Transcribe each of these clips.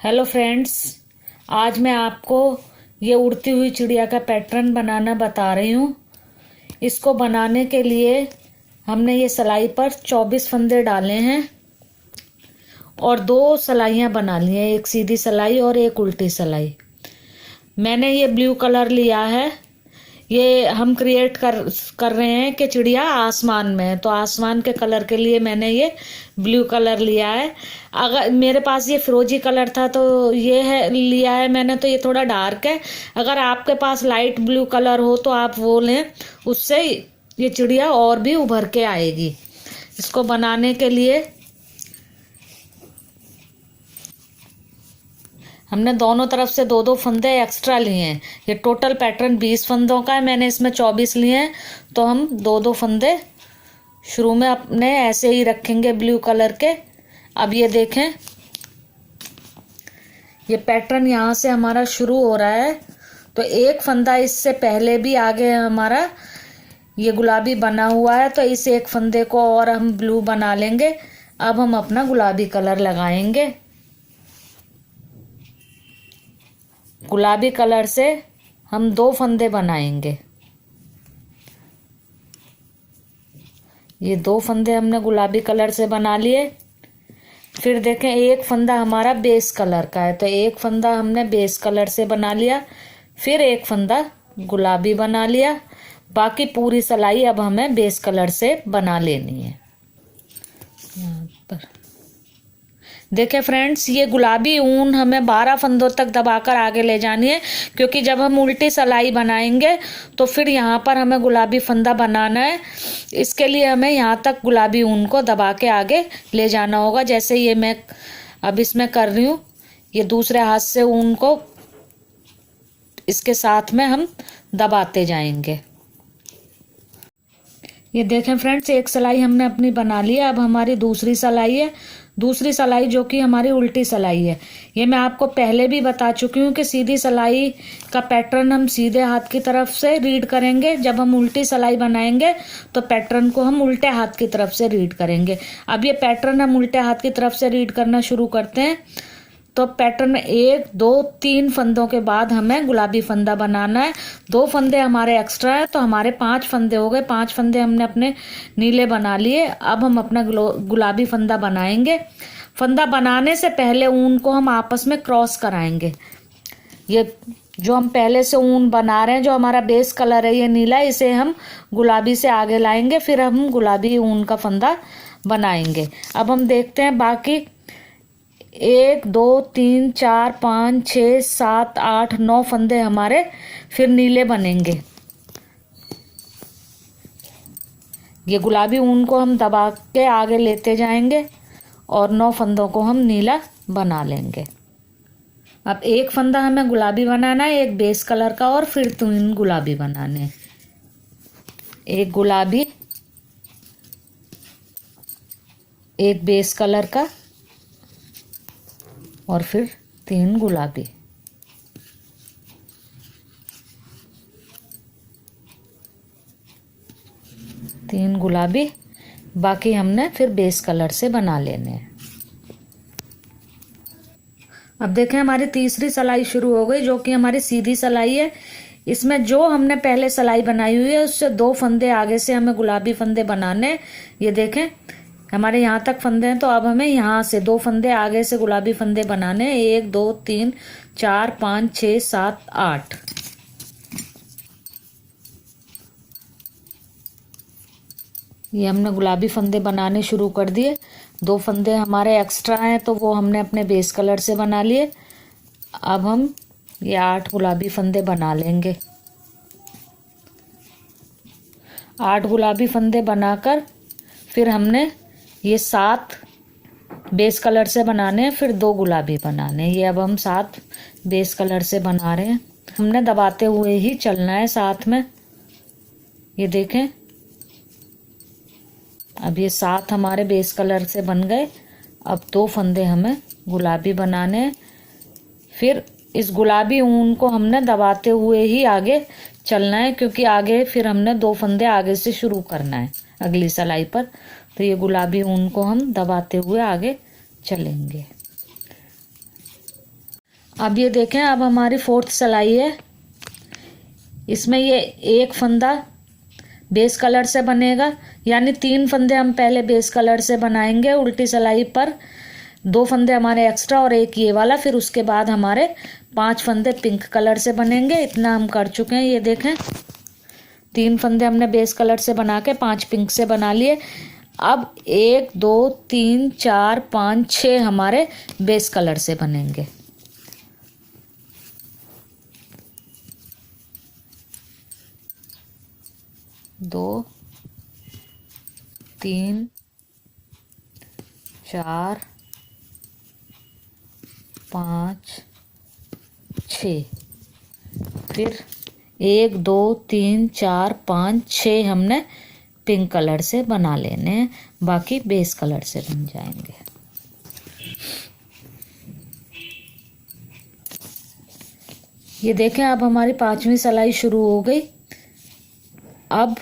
Hello friends, आज मैं आपको ये उड़ती हुई चिड़िया का पैटर्न बनाना बता रही हूँ। इसको बनाने के लिए हमने ये सिलाई पर 24 फंदे डाले हैं और 2 सिलाइयाँ बना ली हैं, एक सीधी सिलाई और एक उल्टी सिलाई। मैंने ये ब्लू कलर लिया है। ये हम क्रिएट कर रहे हैं कि चिड़िया आसमान में है, तो आसमान के कलर के लिए मैंने ये ब्लू कलर लिया है। अगर मेरे पास ये फिरोजी कलर था तो ये है लिया है मैंने, तो ये थोड़ा डार्क है। अगर आपके पास लाइट ब्लू कलर हो तो आप वो लें, उससे ये चिड़िया और भी उभर के आएगी। इसको बनाने के लिए हमने दोनों तरफ से 2-2 फंदे एक्स्ट्रा लिए हैं। ये टोटल पैटर्न 20 फंदों का है, मैंने इसमें 24 लिए हैं, तो हम 2-2 फंदे शुरू में अपने ऐसे ही रखेंगे ब्लू कलर के। अब ये देखें, ये पैटर्न यहाँ से हमारा शुरू हो रहा है, तो एक फंदा इससे पहले भी आगे हमारा ये गुलाबी बना हुआ है, तो इस एक फंदे को और हम ब्लू बना लेंगे। अब हम अपना गुलाबी कलर लगाएंगे। गुलाबी कलर से हम 2 फंदे बनाएंगे। ये 2 फंदे हमने गुलाबी कलर से बना लिए। फिर देखें, एक फंदा हमारा बेस कलर का है, तो एक फंदा हमने बेस कलर से बना लिया, फिर एक फंदा गुलाबी बना लिया। बाकी पूरी सिलाई अब हमें बेस कलर से बना लेनी है। यहाँ पर देखें फ्रेंड्स, ये गुलाबी ऊन हमें 12 फंदों तक दबाकर आगे ले जानी है, क्योंकि जब हम उल्टी सिलाई बनाएंगे तो फिर यहाँ पर हमें गुलाबी फंदा बनाना है। इसके लिए हमें यहाँ तक गुलाबी ऊन को दबा के आगे ले जाना होगा। जैसे ये मैं अब इसमें कर रही हूँ, ये दूसरे हाथ से ऊन को इसके साथ में हम दबाते जाएंगे। ये देखें फ्रेंड्स, एक सिलाई हमने अपनी बना ली है। अब हमारी दूसरी सिलाई है, दूसरी सिलाई जो कि हमारी उल्टी सिलाई है। ये मैं आपको पहले भी बता चुकी हूँ कि सीधी सिलाई का पैटर्न हम सीधे हाथ की तरफ से रीड करेंगे, जब हम उल्टी सिलाई बनाएंगे तो पैटर्न को हम उल्टे हाथ की तरफ से रीड करेंगे। अब ये पैटर्न हम उल्टे हाथ की तरफ से रीड करना शुरू करते हैं, तो पैटर्न में 1 2 3 फंदों के बाद हमें गुलाबी फंदा बनाना है। 2 फंदे हमारे एक्स्ट्रा है, तो हमारे 5 फंदे हो गए। 5 फंदे हमने अपने नीले बना लिए। अब हम अपना गुलाबी फंदा बनाएंगे। फंदा बनाने से पहले ऊन को हम आपस में क्रॉस कराएंगे। ये जो हम पहले से ऊन बना रहे हैं, जो हमारा बेस कलर है ये नीला, इसे हम गुलाबी से आगे लाएंगे, फिर हम गुलाबी ऊन का फंदा बनाएंगे। अब हम देखते हैं बाकी 1 2 3 4 5 6 7 8 9 फंदे हमारे फिर नीले बनेंगे। ये गुलाबी ऊन को हम दबा के आगे लेते जाएंगे और 9 फंदों को हम नीला बना लेंगे। अब एक फंदा हमें गुलाबी बनाना है, एक बेस कलर का, और फिर 3 गुलाबी बनाने हैं। एक गुलाबी, एक बेस कलर का, और फिर 3 गुलाबी। तीन गुलाबी, बाकी हमने फिर बेस कलर से बना लेने हैं। अब देखें, हमारी तीसरी सिलाई शुरू हो गई, जो कि हमारी सीधी सिलाई है। इसमें जो हमने पहले सिलाई बनाई हुई है उससे 2 फंदे आगे से हमें गुलाबी फंदे बनाने। ये देखें, हमारे यहाँ तक फंदे हैं, तो अब हमें यहाँ से 2 फंदे आगे से गुलाबी फंदे बनाने। 1 2 3 4 5 6 7 8। ये हमने गुलाबी फंदे बनाने शुरू कर दिए। 2 फंदे हमारे एक्स्ट्रा हैं, तो वो हमने अपने बेस कलर से बना लिए। अब हम ये 8 गुलाबी फंदे बना लेंगे। 8 गुलाबी फंदे बनाकर फिर हमने ये 7 बेस कलर से बनाने हैं, फिर 2 गुलाबी बनाने। ये अब हम 7 बेस कलर से बना रहे हैं। हमने दबाते हुए ही चलना है साथ में। ये देखें, अब ये 7 हमारे बेस कलर से बन गए। अब 2 फंदे हमें गुलाबी बनाने हैं। फिर इस गुलाबी ऊन को हमने दबाते हुए ही आगे चलना है, क्योंकि आगे फिर हमने 2 फंदे आगे से शुरू करना है अगली सिलाई पर। तो ये गुलाबी ऊन को हम दबाते हुए आगे चलेंगे। अब ये देखें, अब हमारी 4th सिलाई है। इसमें ये एक फंदा बेस कलर से बनेगा, यानी 3 फंदे हम पहले बेस कलर से बनाएंगे उल्टी सिलाई पर, 2 फंदे हमारे एक्स्ट्रा और एक ये वाला, फिर उसके बाद हमारे 5 फंदे पिंक कलर से बनेंगे। इतना हम कर चुके हैं। ये देखें, 3 फंदे हमने बेस कलर से बना के 5 पिंक से बना लिए। अब 1 2 3 4 5 6 हमारे बेस कलर से बनेंगे। दो 3 4 5 6, फिर 1 2 3 4 5 6 हमने पिंक कलर से बना लेने हैं, बाकी बेस कलर से बन जाएंगे। ये देखें, अब हमारी 5वीं सिलाई शुरू हो गई। अब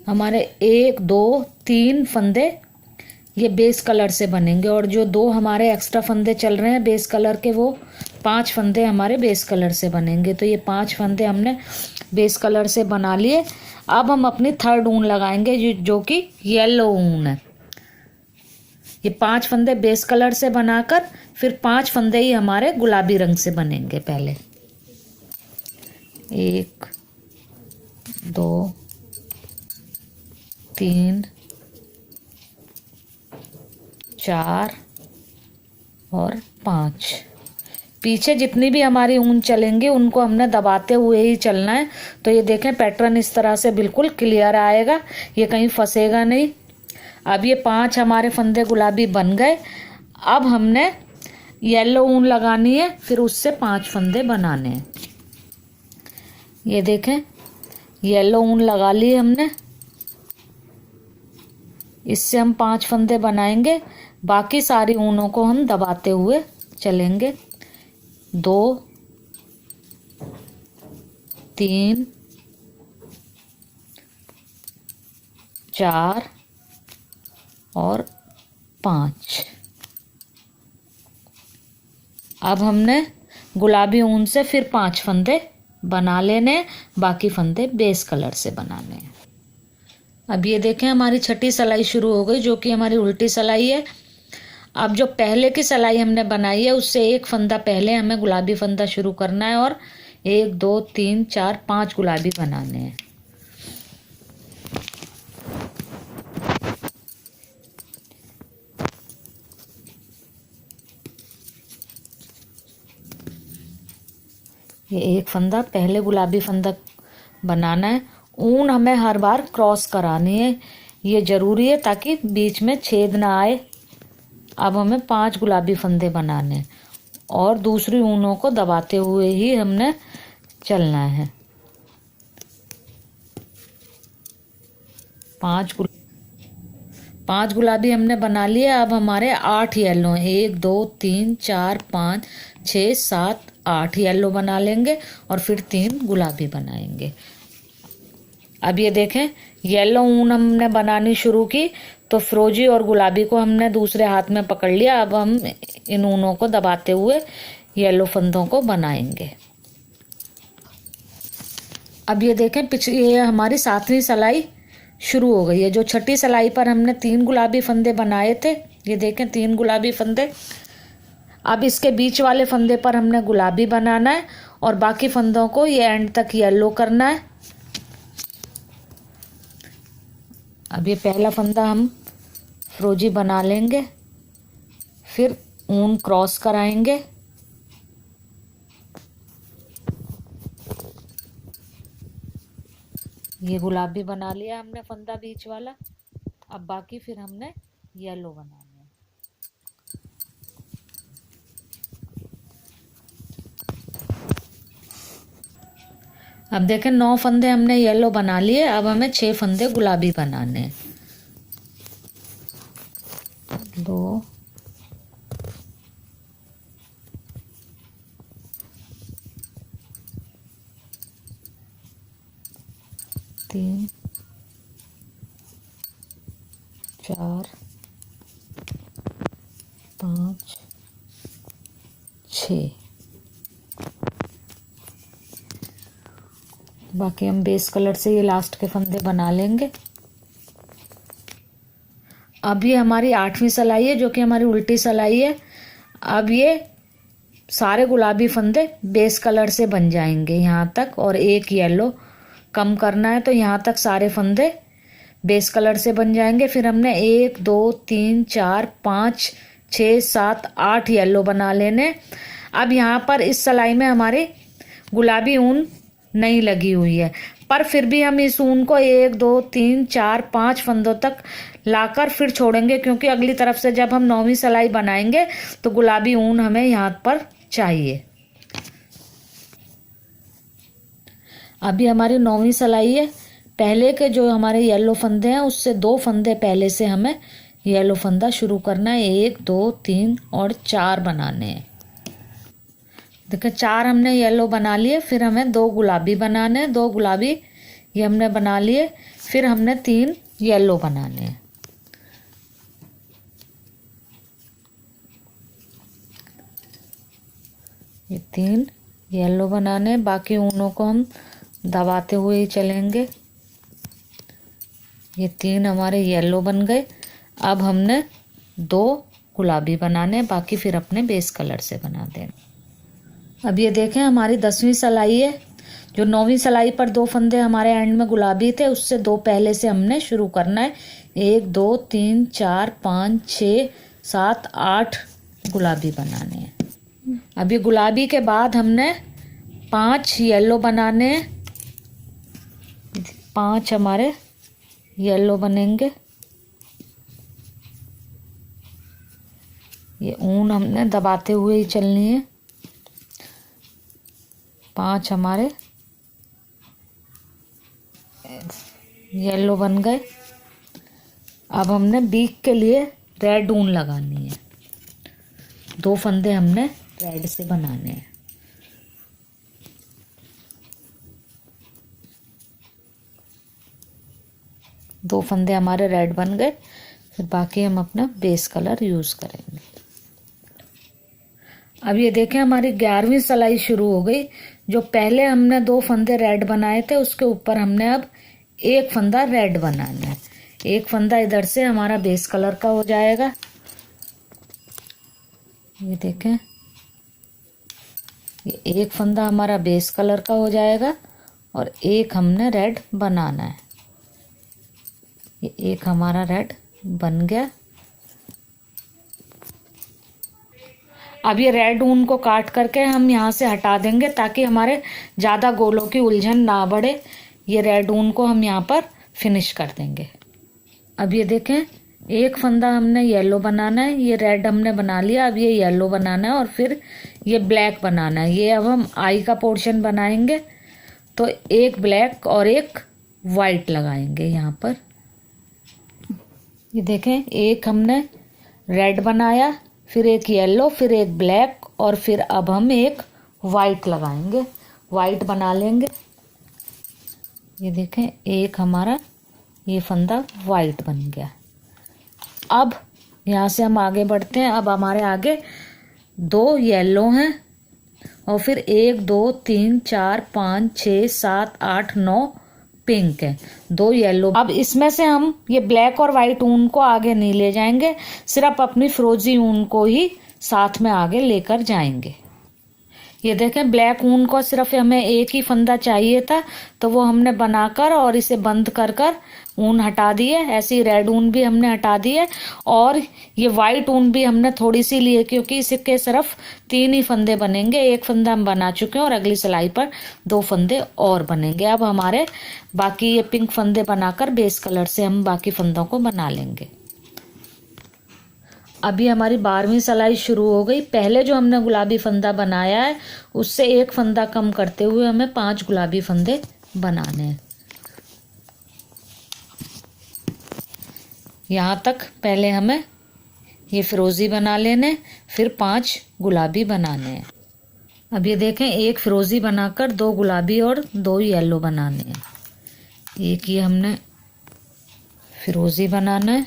हमारे 1 2 3 फंदे ये बेस कलर से बनेंगे, और जो 2 हमारे एक्स्ट्रा फंदे चल रहे हैं बेस कलर के, वो 5 फंदे हमारे बेस कलर से बनेंगे। तो ये 5 फंदे हमने बेस कलर से बना लिए। अब हम अपनी 3rd ऊन लगाएंगे, जो कि येलो ऊन है। ये 5 फंदे बेस कलर से बनाकर फिर 5 फंदे ही हमारे गुलाबी रंग से बनेंगे। पहले 1 2 3 4 और 5। पीछे जितनी भी हमारी ऊन चलेंगी उनको हमने दबाते हुए ही चलना है। तो ये देखें, पैटर्न इस तरह से बिल्कुल क्लियर आएगा, ये कहीं फंसेगा नहीं। अब ये 5 हमारे फंदे गुलाबी बन गए। अब हमने येलो ऊन लगानी है, फिर उससे 5 फंदे बनाने हैं। ये देखें, येलो ऊन लगा ली हमने, इससे हम 5 फंदे बनाएंगे। बाकी सारी ऊनों को हम दबाते हुए चलेंगे। 2 3 4 और 5। अब हमने गुलाबी ऊन से फिर 5 फंदे बना लेने, बाकी फंदे बेस कलर से बनाने हैं। अब ये देखें, हमारी 6ठी सिलाई शुरू हो गई, जो कि हमारी उल्टी सिलाई है। अब जो पहले की सिलाई हमने बनाई है उससे एक फंदा पहले हमें गुलाबी फंदा शुरू करना है, और 1 2 3 4 5 गुलाबी बनाने हैं। ये एक फंदा पहले गुलाबी फंदा बनाना है। ऊन हमें हर बार क्रॉस करानी है, ये ज़रूरी है ताकि बीच में छेद ना आए। अब हमें 5 गुलाबी फंदे बनाने हैं, और दूसरी ऊनों को दबाते हुए ही हमने चलना है। 5 गुलाबी हमने बना लिए। अब हमारे 8 येलो हैं, 1 2 3 4 5 6 7 8 येलो बना लेंगे, और फिर 3 गुलाबी बनाएंगे। अब ये देखें, येलो ऊन हमने बनानी शुरू की, तो फिरोजी और गुलाबी को हमने दूसरे हाथ में पकड़ लिया। अब हम इन ऊनों को दबाते हुए येलो फंदों को बनाएंगे। अब ये देखें, ये हमारी 7वीं सिलाई शुरू हो गई है। जो 6ठी सिलाई पर हमने 3 गुलाबी फंदे बनाए थे, ये देखें 3 गुलाबी फंदे। अब इसके बीच वाले फंदे पर हमने गुलाबी बनाना है, और बाकी फंदों को ये एंड तक येलो करना है। अब ये पहला फंदा हम फिरोजी बना लेंगे, फिर ऊन क्रॉस कराएंगे। ये गुलाबी बना लिया हमने फंदा बीच वाला। अब बाकी फिर हमने येलो बनाना है। अब देखें, 9 फंदे हमने येलो बना लिए। अब हमें 6 फंदे गुलाबी बनाने हैं। 2 3 4 5 6। बाकी हम बेस कलर से ये लास्ट के फंदे बना लेंगे। अब ये हमारी 8वीं सिलाई है जो कि हमारी उल्टी सिलाई है। अब ये सारे गुलाबी फंदे बेस कलर से बन जाएंगे यहाँ तक, और एक येलो कम करना है तो यहाँ तक सारे फंदे बेस कलर से बन जाएंगे। फिर हमने 1 2 3 4 5 6 7 8 येलो बना लेने। अब यहाँ पर इस सिलाई में हमारी गुलाबी ऊन नहीं लगी हुई है, पर फिर भी हम इस ऊन को 1 2 3 4 5 फंदों तक लाकर फिर छोड़ेंगे, क्योंकि अगली तरफ से जब हम 9वीं सिलाई बनाएंगे तो गुलाबी ऊन हमें यहाँ पर चाहिए। अभी हमारी 9वीं सिलाई है। पहले के जो हमारे येलो फंदे हैं उससे 2 फंदे पहले से हमें येलो फंदा शुरू करना है। 1 2 3 और 4 बनाने हैं। देखिए 4 हमने येलो बना लिए, फिर हमें 2 गुलाबी बनाने हैं। 2 गुलाबी ये हमने बना लिए, फिर हमने 3 येलो बनाने हैं। ये 3 येलो बनाने हैं। बाकी ऊनों को हम दबाते हुए ही चलेंगे। ये 3 हमारे येलो बन गए। अब हमने 2 गुलाबी बनाने हैं, बाकी फिर अपने बेस कलर से बना देना। अब ये देखें हमारी 10वीं सिलाई है। जो 9वीं सिलाई पर 2 फंदे हमारे एंड में गुलाबी थे उससे 2 पहले से हमने शुरू करना है। 1 2 3 4 5 6 7 8 गुलाबी बनाने हैं। अब ये गुलाबी के बाद हमने 5 येलो बनाने हैं। 5 हमारे येलो बनेंगे। ये ऊन हमने दबाते हुए ही चलनी है। 5 हमारे येलो बन गए। अब हमने बीक के लिए रेड ऊन लगानी है। 2 फंदे हमने रेड से बनाने हैं। दो फंदे हमारे रेड बन गए। फिर बाकी हम अपना बेस कलर यूज करेंगे। अब ये देखें हमारी 11वीं सिलाई शुरू हो गई। जो पहले हमने 2 फंदे रेड बनाए थे उसके ऊपर हमने अब 1 फंदा रेड बनाना है। 1 फंदा इधर से हमारा बेस कलर का हो जाएगा। ये देखें ये 1 फंदा हमारा बेस कलर का हो जाएगा और 1 हमने रेड बनाना है। ये 1 हमारा रेड बन गया। अब ये रेड ऊन को काट करके हम यहाँ से हटा देंगे ताकि हमारे ज़्यादा गोलों की उलझन ना बढ़े। ये रेड ऊन को हम यहाँ पर फिनिश कर देंगे। अब ये देखें 1 फंदा हमने येलो बनाना है। ये रेड हमने बना लिया। अब ये येलो बनाना है और फिर ये ब्लैक बनाना है। ये अब हम आई का पोर्शन बनाएंगे तो 1 ब्लैक और 1 वाइट लगाएंगे यहाँ पर। ये देखें 1 हमने रेड बनाया, फिर 1 येलो, फिर 1 ब्लैक और फिर अब हम 1 वाइट लगाएंगे। वाइट बना लेंगे। ये देखें 1 हमारा ये फंदा वाइट बन गया। अब यहाँ से हम आगे बढ़ते हैं। अब हमारे आगे 2 येलो हैं और फिर 1 2 3 4 5 6 7 8 9 पिंक है। 2 येलो। अब इसमें से हम ये ब्लैक और वाइट ऊन को आगे नहीं ले जाएंगे, सिर्फ अपनी फिरोजी ऊन को ही साथ में आगे लेकर जाएंगे। ये देखें ब्लैक ऊन को सिर्फ हमें 1 ही फंदा चाहिए था तो वो हमने बनाकर और इसे बंद कर कर ऊन हटा दी है। ऐसे ही रेड ऊन भी हमने हटा दी है और ये वाइट ऊन भी हमने थोड़ी सी ली है क्योंकि इसके सिर्फ 3 ही फंदे बनेंगे। 1 फंदा हम बना चुके हैं और अगली सिलाई पर 2 फंदे और बनेंगे। अब हमारे बाकी ये पिंक फंदे बनाकर बेस कलर से हम बाकी फंदों को बना लेंगे। अभी हमारी 12वीं सिलाई शुरू हो गई। पहले जो हमने गुलाबी फंदा बनाया है उससे 1 फंदा कम करते हुए हमें 5 गुलाबी फंदे बनाने हैं। यहाँ तक पहले हमें ये फिरोजी बना लेने, फिर 5 गुलाबी बनाने हैं। अब ये देखें 1 फिरोजी बनाकर 2 गुलाबी और 2 येलो बनाने हैं। 1 ये हमने फिरोजी बनाना है,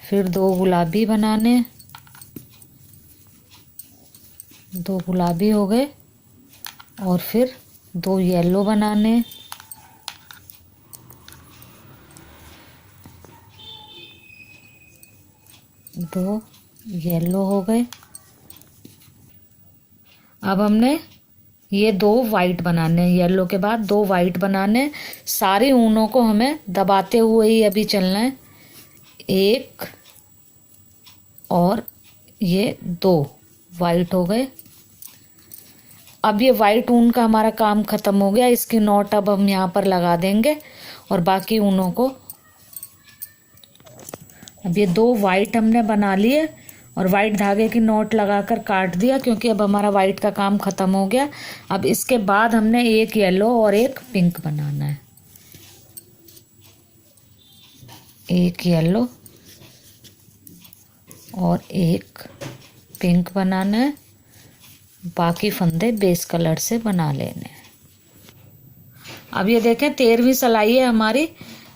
फिर 2 गुलाबी बनाने, 2 गुलाबी हो गए और फिर 2 येलो बनाने, 2 येलो हो गए। अब हमने ये 2 वाइट बनाने, येलो के बाद 2 वाइट बनाने। सारी ऊनों को हमें दबाते हुए ही अभी चलना है। 1 और ये 2 वाइट हो गए। अब ये वाइट ऊन का हमारा काम ख़त्म हो गया। इसकी नॉट अब हम यहाँ पर लगा देंगे और बाकी ऊनों को, अब ये 2 वाइट हमने बना लिए और वाइट धागे की नॉट लगाकर काट दिया, क्योंकि अब हमारा वाइट का काम ख़त्म हो गया। अब इसके बाद हमने 1 येलो और 1 पिंक बनाना है। 1 येलो और 1 पिंक बनाना है। बाकी फंदे बेस कलर से बना लेने हैं। अब ये देखें 13वीं सिलाई है हमारी।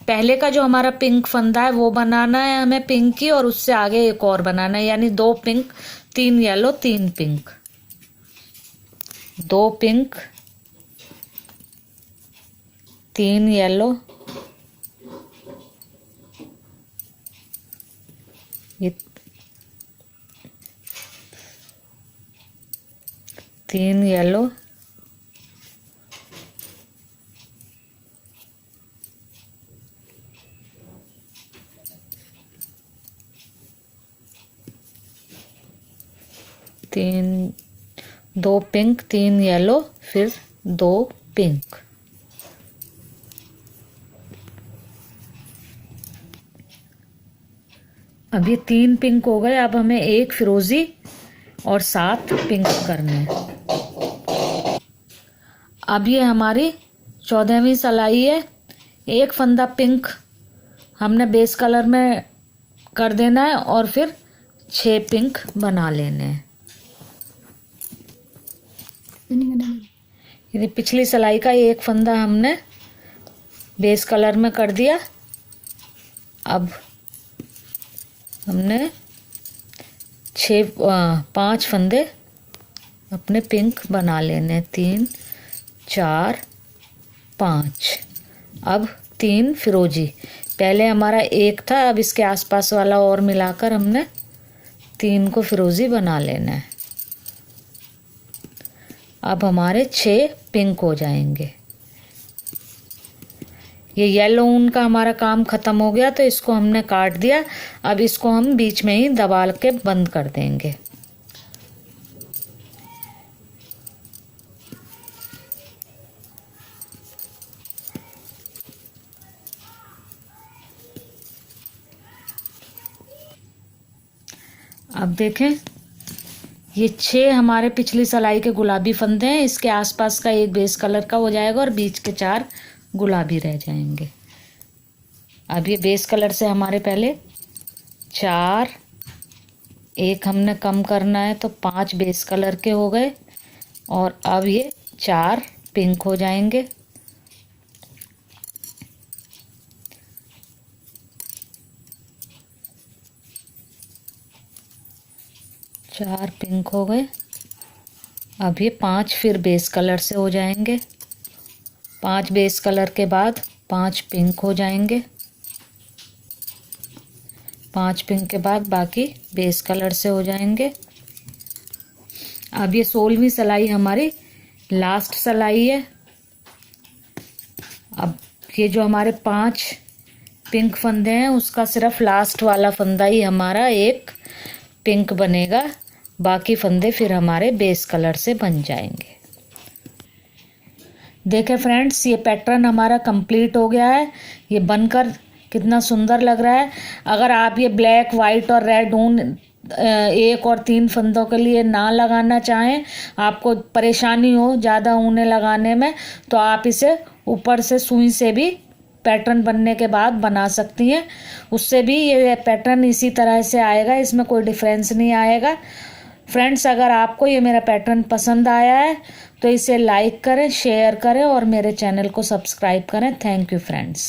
पहले का जो हमारा पिंक फंदा है वो बनाना है हमें पिंक की, और उससे आगे एक और बनाना है, यानी 2 pink 3 yellow 3 pink, 2 pink 3 yellow, ये 3 येलो, 2 पिंक 3 येलो, फिर 2 पिंक। अब ये 3 पिंक हो गए। अब हमें 1 फिरोजी और 7 पिंक करने हैं। अब ये हमारी 14वीं सिलाई है। 1 फंदा पिंक हमने बेस कलर में कर देना है और फिर 6 पिंक बना लेने हैं। यदि पिछली सिलाई का 1 फंदा हमने बेस कलर में कर दिया। अब हमने 5 फंदे अपने पिंक बना लेने, 3 4 5। अब 3 फिरोजी, पहले हमारा 1 था, अब इसके आसपास वाला और मिलाकर हमने 3 को फिरोजी बना लेना है। अब हमारे 6 पिंक हो जाएंगे। ये येलो ऊन का हमारा काम ख़त्म हो गया, तो इसको हमने काट दिया। अब इसको हम बीच में ही दबा के बंद कर देंगे। अब देखें, ये 6 हमारे पिछली सिलाई के गुलाबी फंदे हैं। इसके आसपास का 1 बेस कलर का हो जाएगा और बीच के 4 गुलाबी रह जाएंगे। अब ये बेस कलर से हमारे पहले 4, 1 हमने कम करना है तो 5 बेस कलर के हो गए, और अब ये 4 पिंक हो जाएंगे। चार पिंक हो गए। अब ये 5 फिर बेस कलर से हो जाएंगे। 5 बेस कलर के बाद 5 पिंक हो जाएंगे। 5 पिंक के बाद बाकी बेस कलर से हो जाएंगे। अब ये 16वीं सिलाई हमारी लास्ट सिलाई है। अब ये जो हमारे 5 पिंक फंदे हैं उसका सिर्फ लास्ट वाला फंदा ही हमारा एक पिंक बनेगा, बाकी फंदे फिर हमारे बेस कलर से बन जाएंगे। देखें फ्रेंड्स, ये पैटर्न हमारा कंप्लीट हो गया है। ये बनकर कितना सुंदर लग रहा है। अगर आप ये ब्लैक, वाइट और रेड ऊन 1 और 3 फंदों के लिए ना लगाना चाहें, आपको परेशानी हो ज़्यादा ऊनें लगाने में, तो आप इसे ऊपर से सुई से भी पैटर्न बनने के बाद बना सकती हैं। उससे भी ये पैटर्न इसी तरह से आएगा, इसमें कोई डिफरेंस नहीं आएगा। फ्रेंड्स, अगर आपको ये मेरा पैटर्न पसंद आया है तो इसे लाइक करें, शेयर करें और मेरे चैनल को सब्सक्राइब करें। Thank you friends.